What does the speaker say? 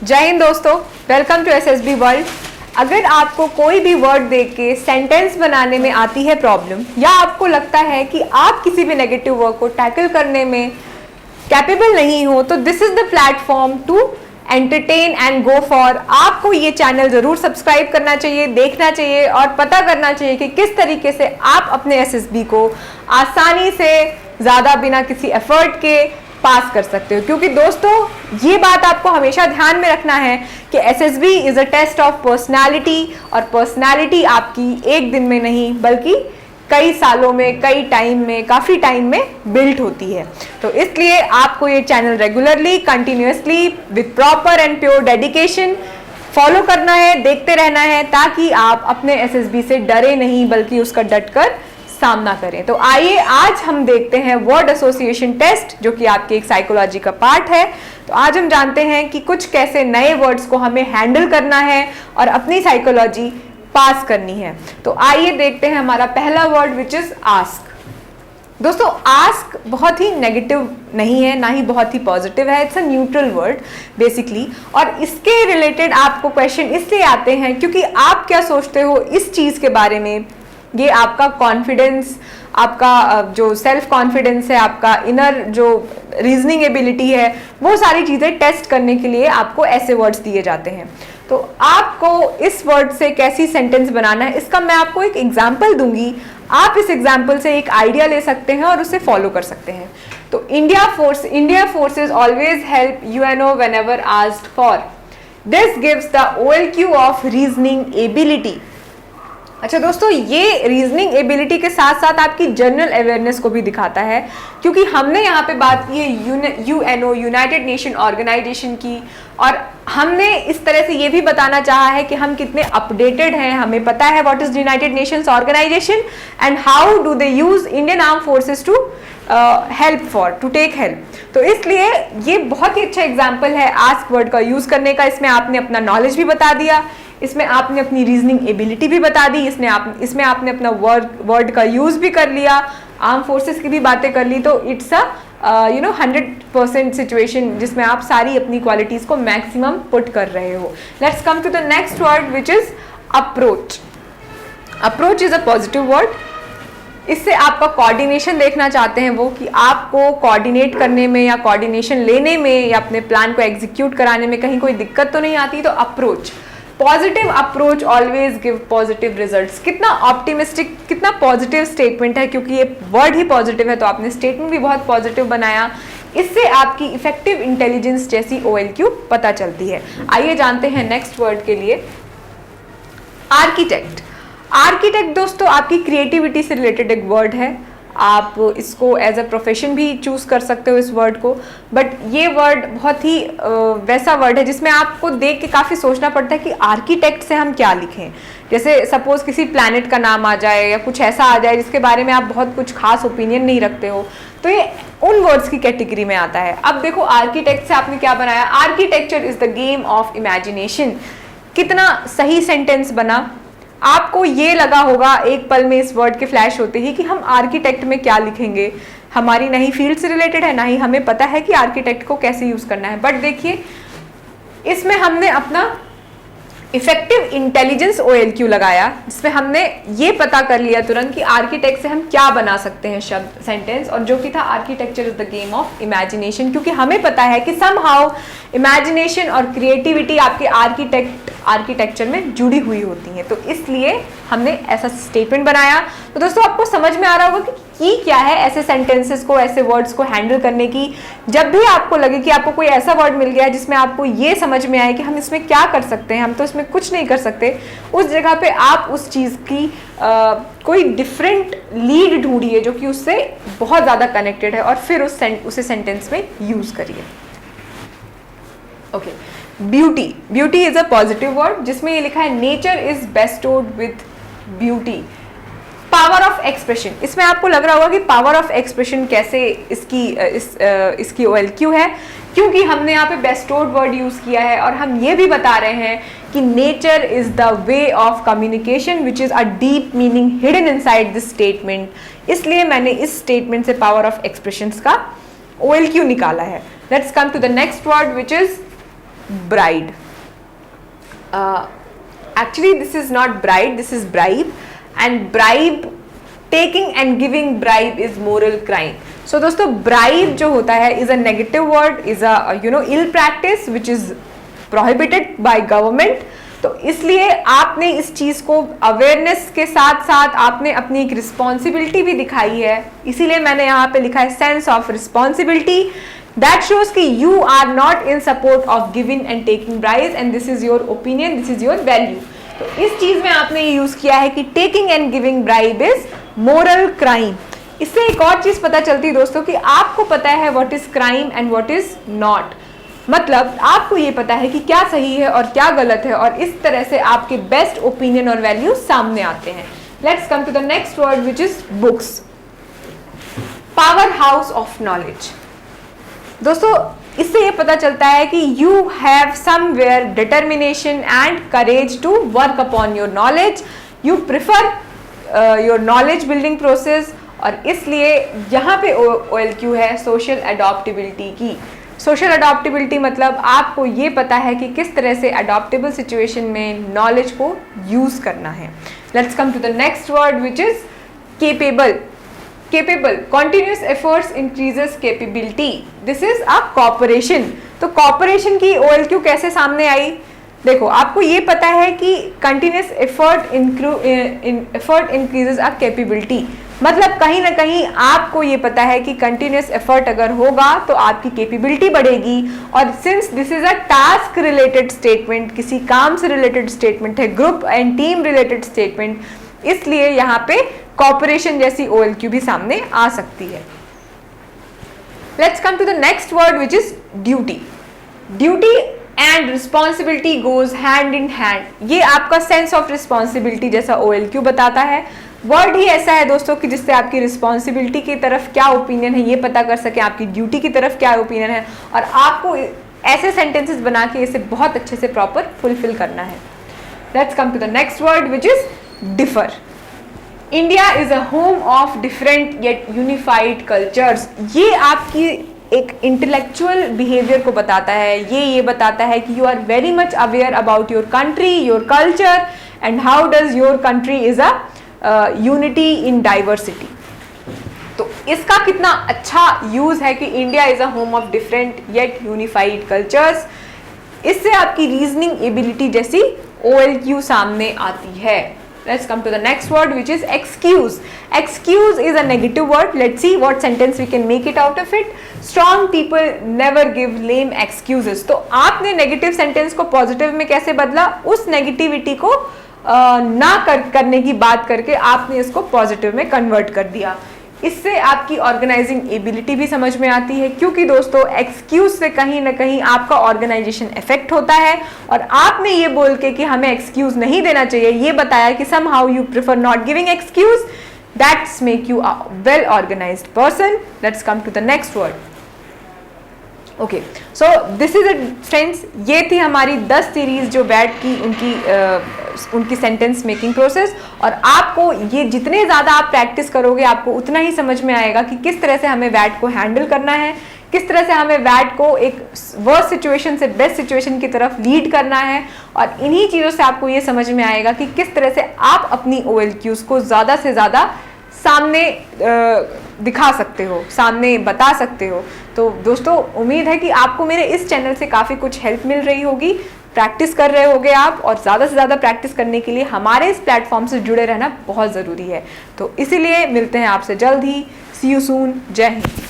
जय हिंद दोस्तों, welcome to SSB world. अगर आपको कोई भी वर्ड देख के सेंटेंस बनाने में आती है प्रॉब्लम, या आपको लगता है कि आप किसी भी नेगेटिव वर्ड को टैकल करने में कैपेबल नहीं हो, तो this is the platform to entertain and go for. आपको ये चैनल जरूर सब्सक्राइब करना चाहिए, देखना चाहिए और पता करना चाहिए कि किस तरीके से आप अपने एसएसबी को आसानी से, ज़्यादा बिना किसी एफर्ट के पास कर सकते हो। क्योंकि दोस्तों ये बात आपको हमेशा ध्यान में रखना है कि SSB is a test of personality, और पर्सनालिटी आपकी एक दिन में नहीं बल्कि कई सालों में, कई टाइम में, काफ़ी टाइम में बिल्ट होती है। तो इसलिए आपको ये channel regularly, continuously, with proper and pure dedication follow करना है, देखते रहना है, ताकि आप अपने एसएसबी से डरे नहीं बल्कि उसका डटकर सामना करें। तो आइए आज हम देखते हैं वर्ड एसोसिएशन टेस्ट, जो कि आपके एक साइकोलॉजी का पार्ट है। तो आज हम जानते हैं कि कुछ कैसे नए वर्ड्स को हमें हैंडल करना है और अपनी साइकोलॉजी पास करनी है। तो आइए देखते हैं हमारा पहला वर्ड, विच इज आस्क। दोस्तों आस्क बहुत ही नेगेटिव नहीं है, ना ही बहुत ही पॉजिटिव है। It's a neutral word basically, और इसके रिलेटेड आपको क्वेश्चन इसलिए आते हैं क्योंकि आप क्या सोचते हो इस चीज़ के बारे में। ये आपका कॉन्फिडेंस, आपका जो सेल्फ कॉन्फिडेंस है, आपका इनर जो रीजनिंग एबिलिटी है, वो सारी चीज़ें टेस्ट करने के लिए आपको ऐसे वर्ड्स दिए जाते हैं। तो आपको इस वर्ड से कैसी सेंटेंस बनाना है, इसका मैं आपको एक एग्जाम्पल दूंगी। आप इस एग्जाम्पल से एक आइडिया ले सकते हैं और उसे फॉलो कर सकते हैं। तो India forces always help UNO whenever asked for. This gives the OLQ of reasoning ability. अच्छा दोस्तों, ये रीजनिंग एबिलिटी के साथ साथ आपकी जनरल अवेयरनेस को भी दिखाता है, क्योंकि हमने यहाँ पे बात की है यूएनओ, यूनाइटेड नेशन ऑर्गेनाइजेशन की, और हमने इस तरह से ये भी बताना चाहा है कि हम कितने अपडेटेड हैं, हमें पता है what is United Nations organization and how do they use Indian arm forces to help for, to take help. तो इसलिए ये बहुत ही अच्छा एग्जाम्पल है आस्क वर्ड का यूज करने का। इसमें आपने अपना नॉलेज भी बता दिया, इसमें आपने अपनी रीजनिंग एबिलिटी भी बता दी, इसमें आपने अपना वर्ड का यूज भी कर लिया, आर्म फोर्सेस की भी बातें कर ली। तो इट्स अ 100% सिचुएशन जिसमें आप सारी अपनी क्वालिटीज को मैक्सिमम पुट कर रहे हो। Let's come to the next word, which is approach. Approach is a positive word. इससे आपका कोऑर्डिनेशन देखना चाहते हैं वो, कि आपको कोऑर्डिनेट करने में या कोऑर्डिनेशन लेने में या अपने प्लान को एग्जीक्यूट कराने में कहीं कोई दिक्कत तो नहीं आती। तो approach, positive approach always give positive results. कितना ऑप्टिमिस्टिक, कितना पॉजिटिव स्टेटमेंट है, क्योंकि ये वर्ड ही पॉजिटिव है तो आपने स्टेटमेंट भी बहुत पॉजिटिव बनाया। इससे आपकी इफेक्टिव इंटेलिजेंस जैसी OLQ पता चलती है। आइए जानते हैं नेक्स्ट वर्ड के लिए, आर्किटेक्ट। आर्किटेक्ट दोस्तों आपकी क्रिएटिविटी से रिलेटेड एक वर्ड है। आप इसको एज अ प्रोफेशन भी चूज कर सकते हो इस वर्ड को, बट ये वर्ड बहुत ही वैसा वर्ड है जिसमें आपको देख के काफ़ी सोचना पड़ता है कि आर्किटेक्ट से हम क्या लिखें। जैसे सपोज किसी प्लैनेट का नाम आ जाए या कुछ ऐसा आ जाए जिसके बारे में आप बहुत कुछ खास ओपिनियन नहीं रखते हो, तो ये उन वर्ड्स की कैटेगरी में आता है। अब देखो आर्किटेक्ट से आपने क्या बनाया, architecture is the game of imagination. कितना सही सेंटेंस बना। आपको ये लगा होगा एक पल में इस वर्ड के फ्लैश होते ही कि हम आर्किटेक्ट में क्या लिखेंगे, हमारी नहीं फील्ड से रिलेटेड है, ना ही हमें पता है कि आर्किटेक्ट को कैसे यूज करना है। बट देखिए इसमें हमने अपना इफेक्टिव इंटेलिजेंस OLQ लगाया, जिसमें हमने ये पता कर लिया तुरंत कि आर्किटेक्ट से हम क्या बना सकते हैं शब्द, सेंटेंस, और जो कि था architecture is the game of imagination. क्योंकि हमें पता है कि समहाउ इमेजिनेशन और क्रिएटिविटी आपके आर्किटेक्चर में जुड़ी हुई होती हैं, तो इसलिए हमने ऐसा स्टेटमेंट बनाया। तो दोस्तों आपको समझ में आ रहा होगा कि क्या है ऐसे सेंटेंसेस को, ऐसे वर्ड्स को हैंडल करने की। जब भी आपको लगे कि आपको कोई ऐसा वर्ड मिल गया है जिसमें आपको ये समझ में आए कि हम इसमें क्या कर सकते हैं, हम तो इसमें कुछ नहीं कर सकते, उस जगह पे आप उस चीज़ की कोई डिफरेंट लीड ढूंढिए जो कि उससे बहुत ज़्यादा कनेक्टेड है, और फिर उसे सेंटेंस में यूज करिए। Okay, beauty. Beauty is a positive word जिसमें ये लिखा है nature is bestowed with beauty. Power of expression, इसमें आपको लग रहा होगा कि पावर ऑफ एक्सप्रेशन कैसे इसकी OLQ है, क्योंकि हमने यहाँ पे बेस्टोड वर्ड यूज किया है, और हम ये भी बता रहे हैं कि nature is the way of communication which is a deep meaning hidden inside this statement. इसलिए मैंने इस स्टेटमेंट से पावर ऑफ एक्सप्रेशन का OLQ निकाला है। Let's come to the next word, which is bride. Actually this is not bride, this is bribe, and bribe, taking and giving bribe is moral crime. So दोस्तों bribe जो होता है is a negative word, is a ill practice which is prohibited by government. तो इसलिए आपने इस चीज को अवेयरनेस के साथ साथ आपने अपनी एक रिस्पॉन्सिबिलिटी भी दिखाई है, इसीलिए मैंने यहाँ पे लिखा है sense of responsibility that shows कि you are not in support of giving and taking bribes and this is your opinion, this is your value. तो इस चीज में आपने ये यूज किया है कि taking and giving bribe is moral crime. इससे एक और चीज पता चलती है दोस्तों कि आपको पता है what is crime and what is not. मतलब आपको ये पता है कि क्या सही है और क्या गलत है, और इस तरह से आपके बेस्ट ओपिनियन और वैल्यू सामने आते हैं. Let's come to the next word which is books. Power house of knowledge. दोस्तों इससे ये पता चलता है कि you have somewhere determination and courage to work upon your knowledge. You prefer your knowledge building process, और इसलिए यहाँ पे OLQ है सोशल अडॉप्टेबिलिटी की. सोशल अडॉप्टेबिलिटी मतलब आपको ये पता है कि किस तरह से अडॉप्टेबल सिचुएशन में नॉलेज को यूज करना है. Let's come to the next word which is capable. Capable, continuous efforts increases capability. This is a cooperation. तो कॉपरेशन की OLQ कैसे सामने आई? देखो आपको ये पता है कि कंटिन्यूस एफर्ट इंक्रीजेस अ कैपेबिलिटी, मतलब कहीं ना कहीं आपको ये पता है कि कंटिन्यूस एफर्ट अगर होगा तो आपकी कैपेबिलिटी बढ़ेगी. और since this is a task related statement, किसी काम से रिलेटेड स्टेटमेंट है, group and team related statement, इसलिए यहाँ पे कॉपरेशन जैसी OLQ भी सामने आ सकती है. Let's come to the next word which is duty. Duty and responsibility goes hand in hand. ये आपका सेंस ऑफ रिस्पॉन्सिबिलिटी जैसा OLQ बताता है. वर्ड ही ऐसा है दोस्तों कि जिससे आपकी रिस्पॉन्सिबिलिटी की तरफ क्या ओपिनियन है ये पता कर सके, आपकी ड्यूटी की तरफ क्या ओपिनियन है, और आपको ऐसे सेंटेंसेस बना के इसे बहुत अच्छे से प्रॉपर फुलफिल करना है. Let's come to the next word which is differ. India is a home of different yet unified cultures. ये आपकी एक इंटेलेक्चुअल बिहेवियर को बताता है. ये बताता है कि you are very much aware about your country, your culture, and how does your country is a unity in diversity. तो इसका कितना अच्छा यूज है कि India is a home of different yet unified cultures. इससे आपकी रीजनिंग एबिलिटी जैसी OLQ सामने आती है. Let's come to the next word which is excuse. Excuse is a negative word. Let's see what sentence we can make it out of it. Strong people never give lame excuses. तो आपने negative sentence को positive में कैसे बदला? उस negativity को ना करने की बात करके आपने इसको पॉजिटिव में कन्वर्ट कर दिया. इससे आपकी ऑर्गेनाइजिंग एबिलिटी भी समझ में आती है, क्योंकि दोस्तों एक्सक्यूज से कहीं ना कहीं आपका ऑर्गेनाइजेशन इफेक्ट होता है. और आपने ये बोल के कि हमें एक्सक्यूज नहीं देना चाहिए, ये बताया कि somehow you prefer not giving excuse, that's make you a well organised person. Let's come to the next word. Okay, so this is it friends. ये थी हमारी 10 सीरीज जो बैट की उनकी सेंटेंस मेकिंग प्रोसेस. और आपको ये जितने ज़्यादा आप प्रैक्टिस करोगे आपको उतना ही समझ में आएगा कि किस तरह से हमें वैट को हैंडल करना है, किस तरह से हमें वैट को एक वर्स्ट सिचुएशन से बेस्ट सिचुएशन की तरफ लीड करना है. और इन्हीं चीज़ों से आपको ये समझ में आएगा कि किस तरह से आप अपनी OLQs को ज़्यादा से ज़्यादा सामने दिखा सकते हो, सामने बता सकते हो. तो दोस्तों उम्मीद है कि आपको मेरे इस चैनल से काफ़ी कुछ हेल्प मिल रही होगी. प्रैक्टिस कर रहे होगे आप, और ज़्यादा से ज़्यादा प्रैक्टिस करने के लिए हमारे इस प्लेटफॉर्म से जुड़े रहना बहुत ज़रूरी है. तो इसीलिए मिलते हैं आपसे जल्द ही. सी यू सून. जय हिंद.